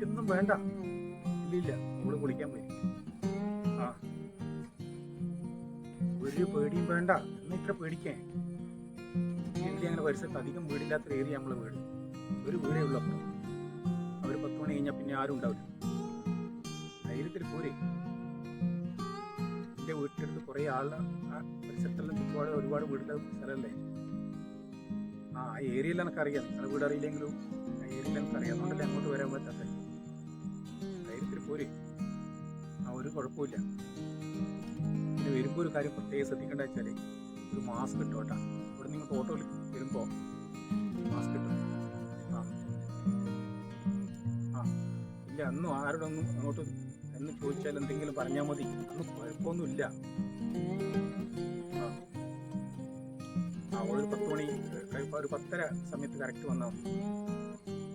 എനിക്കൊന്നും വേണ്ട. ഇല്ലില്ല, നമ്മള് കുളിക്കാൻ പോയി. ആ, ഒരു പേടിയും വേണ്ട. എന്നാ ഇത്ര പേടിക്കേ? എങ്കിലും അങ്ങനെ പരിസരത്ത് അധികം വീടില്ലാത്തൊരു ഏരിയ നമ്മളെ വീട്. ഒരു വീടേ ഉള്ളൂ. അപ്പുറം അവർ 10 മണി കഴിഞ്ഞാൽ പിന്നെ ആരും ഉണ്ടാവില്ല. ധൈര്യത്തിൽ പോരെ. എൻ്റെ വീട്ടിനടുത്ത് കുറേ ആളുടെ പരിസരത്തെല്ലാം ഒരുപാട് വീടിൻ്റെ സ്ഥലമല്ലേ. ആ ഏരിയയിൽ എനിക്കറിയാം. നിങ്ങളുടെ വീട് അറിയില്ലെങ്കിലും ആ ഏരിയയിൽ എനിക്കറിയാം. അതുകൊണ്ടല്ലേ അങ്ങോട്ട് വരാൻ പറ്റാത്ത. ധൈര്യത്തിൽ പോരെ. ആ ഒരു കുഴപ്പമില്ല. പിന്നെ വരുമ്പോൾ ഒരു കാര്യം പ്രത്യേകം ശ്രദ്ധിക്കേണ്ട വെച്ചാൽ ഒരു മാസ്ക് ഇട്ടോ കേട്ടോ. ഇവിടെ നിങ്ങൾക്ക് ഓട്ടോയിൽ വരുമ്പോൾ മാസ്ക് ഇട്ടോ. ആ ആ ഇല്ല, അന്നും ആരോടൊന്നും അങ്ങോട്ട് എന്ന് ചോദിച്ചാൽ എന്തെങ്കിലും പറഞ്ഞാൽ മതി. അന്ന് കുഴപ്പമൊന്നുമില്ല. ആ ആ ഒരു 10 മണി ഒരു 10:30 സമയത്ത് കറക്റ്റ് വന്നാൽ മതി.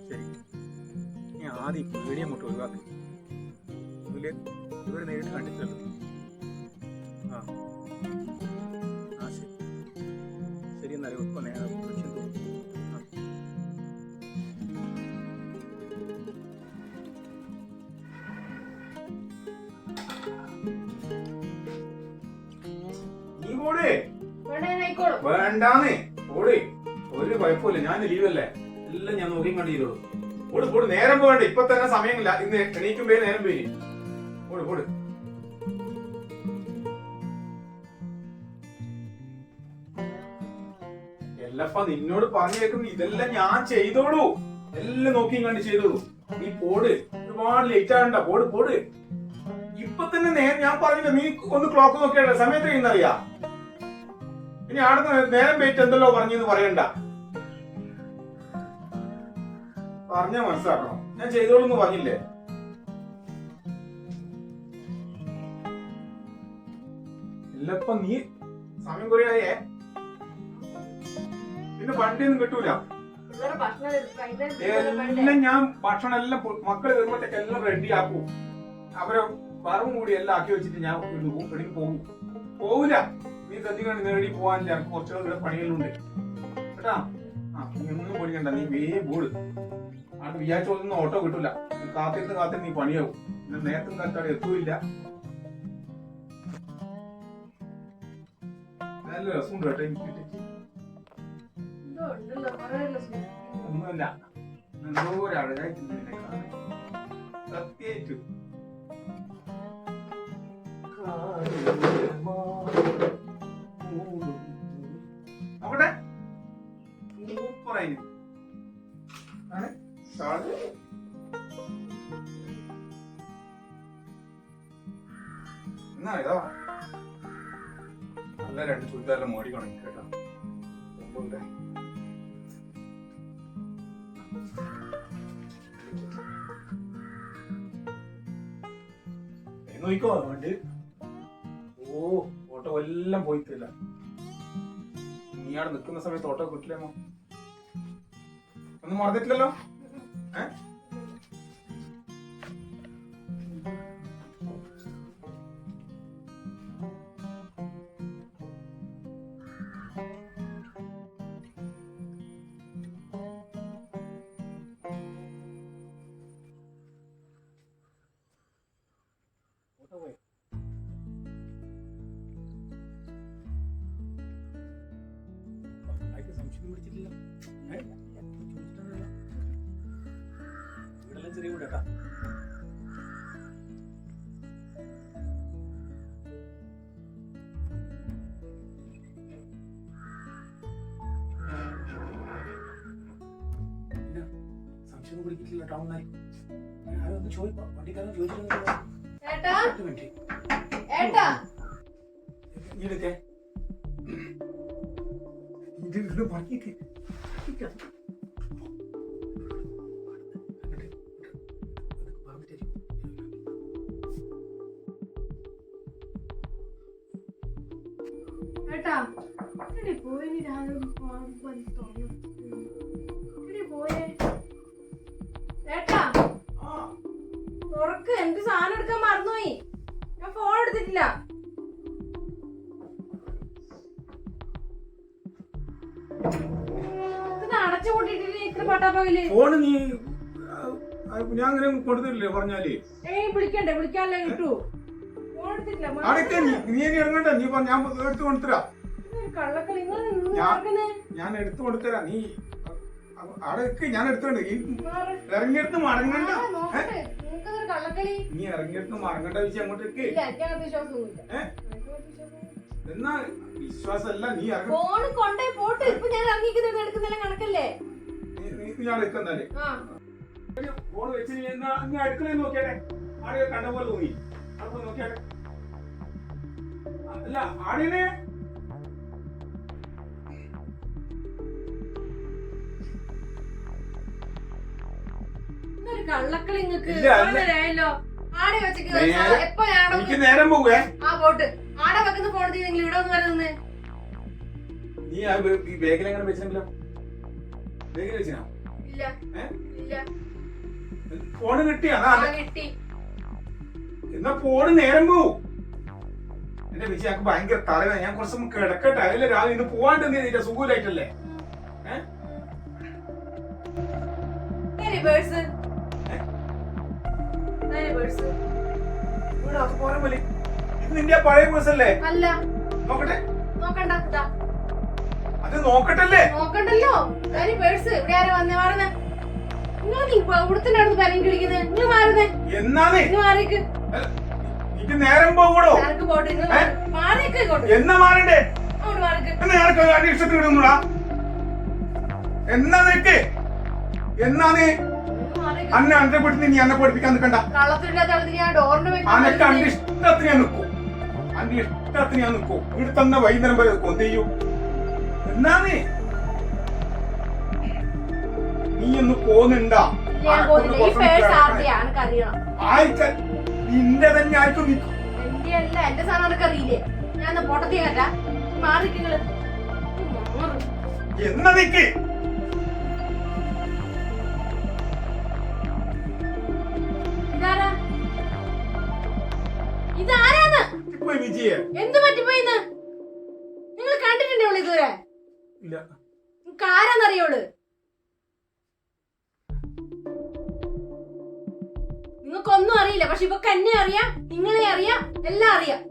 ശരി. ഇനി ആദ്യം പേടി അങ്ങോട്ട് ഒഴിവാക്കി. ഇതുവരെ നേരിട്ട് കണ്ടിട്ടല്ലോ. ആ ആ ശരി ശരി. എന്നാലും ഇപ്പം ലക്ഷ്യം തോന്നുന്നു. നീ പോടേ. വേണ്ടാന്നേ പോടേ. ഒരു കുഴപ്പമില്ല. ഞാൻ ലീവല്ലേ. എല്ലാം ഞാൻ നോക്കി കണ്ട് ചെയ്തോളൂ. പോട് പോട്. നേരം പോകണ്ട. ഇപ്പൊ തന്നെ സമയമില്ല. ഇന്ന് എണീക്കുമ്പേ നേരം പോയി. പോട് പോട്. എല്ലപ്പ നിന്നോട് പറഞ്ഞു കേൾക്കുന്നു. ഇതെല്ലാം ഞാൻ ചെയ്തോളൂ. എല്ലാം നോക്കി കണ്ട് ചെയ്തോളൂ. നീ പോട്. ഒരുപാട് ലേറ്റ് ആകണ്ട. പോട് പോട്. ഇപ്പൊ തന്നെ നേരം ഞാൻ പറഞ്ഞില്ല. നീ ഒന്ന് ക്ലോക്ക് നോക്കിയല്ല സമയത്ത് കഴിയുന്നറിയാ. ഇനി ആടുന്ന് നേരം പോയിട്ട് എന്തല്ലോ പറഞ്ഞെന്ന് പറയണ്ട. പറഞ്ഞാ മനസ്സിലാക്കണം. ഞാൻ ചെയ്തോളൂ എന്ന് പറഞ്ഞില്ലേ. എല്ലപ്പ നീ സമയം കുറയായേ. പിന്നെ വണ്ടിയൊന്നും കിട്ടൂല. എല്ലാം ഞാൻ ഭക്ഷണം എല്ലാം മക്കള് വരുമ്പോഴത്തേക്ക് എല്ലാം റെഡി ആക്കൂ. അവരെ വറവും കൂടി എല്ലാം ആക്കി വെച്ചിട്ട് ഞാൻ എവിടേക്ക് പോകും. പോവില്ല. നീ ശ്രദ്ധിക്കണം. നേടി പോകാനില്ല. എനിക്ക് കുറച്ചുകൂടെ പണികളുണ്ട് കേട്ടാ. ആ നീ ഒന്നും പഠിക്കണ്ട. നീ വേഗം പോട്. അത് വിചാരിച്ചൊന്നും ഓട്ടോ കിട്ടൂല. കാത്തിരുന്ന് നീ പണിയാവും. പിന്നെ നേരത്തും കാലത്തോടെ എത്തൂല്ല. നല്ല രസമുണ്ട് കേട്ടോ. എനിക്ക് ഒന്നുമില്ല. എന്തോ ഒരാളായിട്ട് സത്യായിട്ടു അവിടെ സൂപ്പറായി. എന്നാ ഇതാ നല്ല 2 ചുരിദാരെല്ലാം മോടിക്കണം കേട്ടോ. നോക്കോ വേണ്ട. ഓ ഓട്ടോ എല്ലാം പോയിട്ടില്ല. നീ അവിടെ നിൽക്കുന്ന സമയത്ത് ഓട്ടോ കിട്ടില്ലേമോ? ഒന്നും മറന്നിട്ടില്ലല്ലോ. സംശയം പിടിച്ചിട്ടില്ല. ഇവിടെല്ലാം ചെറിയ വീടാ. സംശയം പിടിക്കില്ല. ടൗണിലായി ആരൊന്ന് ചോദിക്കാം. വണ്ടിക്കാരൻ ചോദിച്ചിട്ടുണ്ടോ? ഇതൊക്കെ ഇത് പറഞ്ഞിട്ട് എനിക്ക് സാധനം എടുക്കാൻ മറന്നുപോയി. ഞാൻ ഫോൺ എടുത്തിട്ടില്ല. അടച്ചു കൂട്ടിട്ട് ഇത്ര പട്ടാപ്പകല് ഫോണ് നീ ഞാൻ അങ്ങനെ കൊടുത്തില്ലേ പറഞ്ഞാല് വിളിക്കണ്ടേ, വിളിക്കാനല്ലേ കിട്ടൂ. ഫോൺ എടുത്തിട്ടില്ല. അടയ്ക്ക നീ ഇനി ഇറങ്ങണ്ട, നീ ഞാൻ എടുത്തു കൊടുത്തരാ. കള്ളക്കളി ഞാൻ എടുത്തു കൊടുത്തരാ. നീ അടയ്ക്ക്, ഞാൻ എടുത്തോണ്ട് ഇറങ്ങിയെടുത്ത് മടങ്ങണ്ട. നീ ഇറങ്ങിയെടുത്ത് മടങ്ങണ്ട വിഷയം അങ്ങോട്ടേക്ക്. എന്നാ വിശ്വാസല്ല, നീ ഫോൺ കൊണ്ടേ പോട്ട്. ഇപ്പൊ ഞാൻ ഇറങ്ങിക്കുന്നത് എടുക്കുന്നില്ല കണക്കല്ലേ. ഞാൻ എടുക്കുന്നല്ലേ ഫോൺ വെച്ച് നീ അടുക്കള നോക്കിയാട്ടെ. ആടെ കണ്ട പോലെ തോന്നി, അപ്പൊ നോക്കിയാട്ടെ. അല്ല ആടിനെ കള്ളക്കളി എനിക്ക് നേരം പോവേ. ആടെ വെക്കുന്ന ഫോൺ നിങ്ങൾ ഇവിടെ ഒന്ന് വരുന്നത്. നീ ഈ ബാഗിൽ എങ്ങനെ വെച്ചെങ്കിലോ? ബാഗിൽ വെച്ചാ ഇല്ല ഇല്ല. ഫോണ് കിട്ടിയാ? കിട്ടി. എന്നാ ഫോണ് നേരം പോവും. എന്റെ വിജയ എനിക്ക് ഭയങ്കര തലവേദന. ഞാൻ കുറച്ച് കിടക്കട്ടെ. അതിലെ രാവിലെ ഇന്ന് പോവാണ്ട് എന്ത് ചെയ്തില്ല? സുഖമില്ലായിട്ടല്ലേ? ഇത് നിന്റെ പഴയ പേഴ്സല്ലേ? അല്ല. നോക്കട്ടെ. നോക്കണ്ട. അത് നോക്കട്ടല്ലേ? നോക്കണ്ടല്ലോ. പേഴ്സ് ഇവിടെ ആരാ വന്നേ? മാറുന്നേ. നിങ്ങൾ ഇവിടുത്തെ അടുത്ത് പരം കിളിക്കുന്നത്. നിങ്ങൾ മാറുന്നേ. എന്നാണ് മാറിക്ക്. എനിക്ക് നേരം പോകൂടോ? എന്നാ മാറണ്ടേ? എന്നാ ഇഷ്ടത്തിന് ഇടുന്നൂടാ? എന്നാ നിനക്ക്? എന്നാണ് അന്നെ അന്റെ വീട്ടിൽ നീ എന്നെ പഠിപ്പിക്കാൻ നിൽക്കണ്ട. അനക്ക് അന്റെ ഇഷ്ടത്തിന് ഞാൻ നിൽക്കും. അന്റെ ഇഷ്ടത്തിന് ഞാൻ നിൽക്കും. ഇവിടെ തന്നെ വൈകുന്നേരം വരെ നിൽക്കും. എന്ത് ചെയ്യൂ? എന്നാണ് നീ ഒന്ന് പോന്നുണ്ടാ? നിന്റെ തന്നെ ആയിരിക്കും നിൽക്കും. എന്റെ സാധനം അനക്ക് അറിയില്ലേ? ഞാൻ പൊട്ടത്തിയല്ല. മാറിക്കുകള് എന്നാ നിക്ക്? ഇതാരാന്ന്? വിജയ എന്ത് പറ്റിപ്പോയിന്ന്? നിങ്ങൾ കണ്ടിട്ടുണ്ടോ ഇതുവരെ? ഇല്ല. നിങ്ങൾക്ക് ആരാന്നറിയോള്? നിങ്ങൾക്കൊന്നും അറിയില്ല. പക്ഷെ ഇവക്ക് എന്നെ അറിയാം, നിങ്ങളെ അറിയാം, എല്ലാം അറിയാം.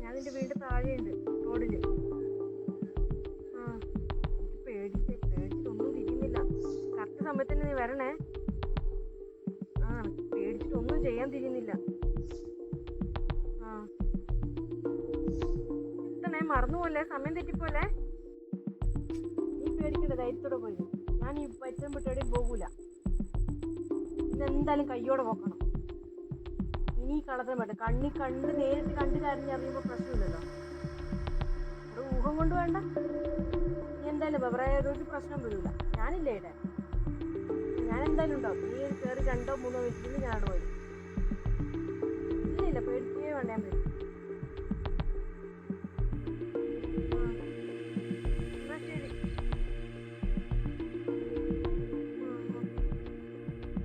ഞാൻ നിന്റെ വീട് താഴെയുണ്ട് റോഡില്. പേടിച്ചിട്ടൊന്നും തിരിയുന്നില്ല. കറക്റ്റ് സമയത്തിന് നീ വരണേ. പേടിച്ചിട്ടൊന്നും ചെയ്യാൻ തിരിയുന്നില്ല. എത്തണേ, മറന്നുപോലെ, സമയം തെറ്റിപ്പോലെ. നീ പേടിക്കണ്ട, ധൈര്യത്തോടെ പോയി. ഞാൻ ഈ പരിസരം വിട്ടെവിടെയും പോകൂല. ഇതെന്തായാലും കയ്യോടെ പോക്കണം. ഇനി കള്ളത്തിന് പറ്റും. നേരിട്ട് കണ്ട് അറിയുമ്പോ പ്രശ്നമില്ലല്ലോ. ഒരു ഊഹം കൊണ്ട് വേണ്ട. നീ എന്തായാലും ഒരു പ്രശ്നം വരില്ല. ഞാനില്ലേ ഇവിടെ. ഞാൻ എന്തായാലും ഉണ്ടാവും. നീ കയറി 2 3 മിനിറ്റിൽ ഞാൻ അവിടെ പോയി. ഇല്ല പേടിക്കേ വേണ്ട. ഞാൻ വരും. എന്നാ ശരി.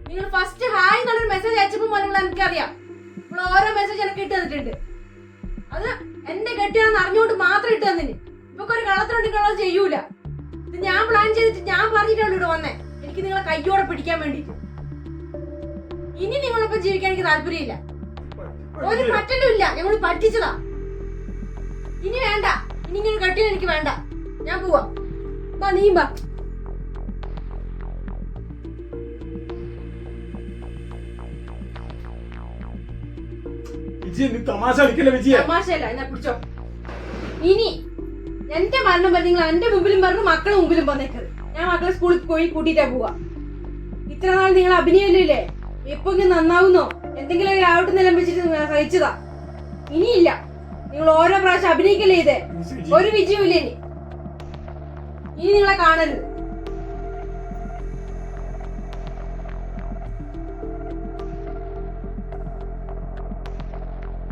നിങ്ങൾ ഫസ്റ്റ് ഹായ് എന്നുള്ളൊരു മെസ്സേജ് അയച്ചപ്പോൾ മുതലുള്ള എനിക്കറിയാം. നിങ്ങൾ ഓരോ മെസ്സേജ് എനിക്ക് ഇട്ട് തന്നിട്ടുണ്ട്. അത് എന്റെ കെട്ടിയാണെന്ന് അറിഞ്ഞുകൊണ്ട് മാത്രം ഇട്ട് തന്നിന്. ഇപ്പൊ ഒരു കള്ളത്തിനുണ്ടെങ്കിൽ അത് ചെയ്യൂല. ഇത് ഞാൻ പ്ലാൻ ചെയ്തിട്ട് ഞാൻ പറഞ്ഞിട്ടാണ് ഇവിടെ വന്നേ. എനിക്ക് നിങ്ങളെ കയ്യോടെ പിടിക്കാൻ വേണ്ടിട്ട്. ഇനി നിങ്ങളൊപ്പം ജീവിക്കാൻ എനിക്ക് താല്പര്യമില്ല. ഒരു പറ്റലും ഇല്ല. ഞങ്ങൾ പറ്റിച്ചതാ. ഇനി വേണ്ട. ഇനി ഇങ്ങനെ കെട്ടിയാൽ എനിക്ക് വേണ്ട. ഞാൻ പോവാ. നീ ബാ. തമാശയല്ല. എന്നാ പിടിച്ചോ. ഇനി എന്റെ മരണം വരെ നിങ്ങൾ എന്റെ മുമ്പിലും പറഞ്ഞു, മക്കളെ മുമ്പിലും വന്നേക്കത്. ഞാൻ മക്കളെ സ്കൂളിൽ പോയി കൂട്ടിട്ടാ പോവാ. ഇത്ര നാൾ നിങ്ങൾ അഭിനയല്ലേ? എപ്പൊ നന്നാവുന്നോ എന്തെങ്കിലും ആവട്ടെ നിലംബിച്ചിട്ട് സഹിച്ചതാ. ഇനിയില്ല. നിങ്ങൾ ഓരോ പ്രാവശ്യം അഭിനയിക്കല്ലേ ഇത്. ഒരു വിജയവും ഇല്ല. ഇനി നിങ്ങളെ കാണരുത്.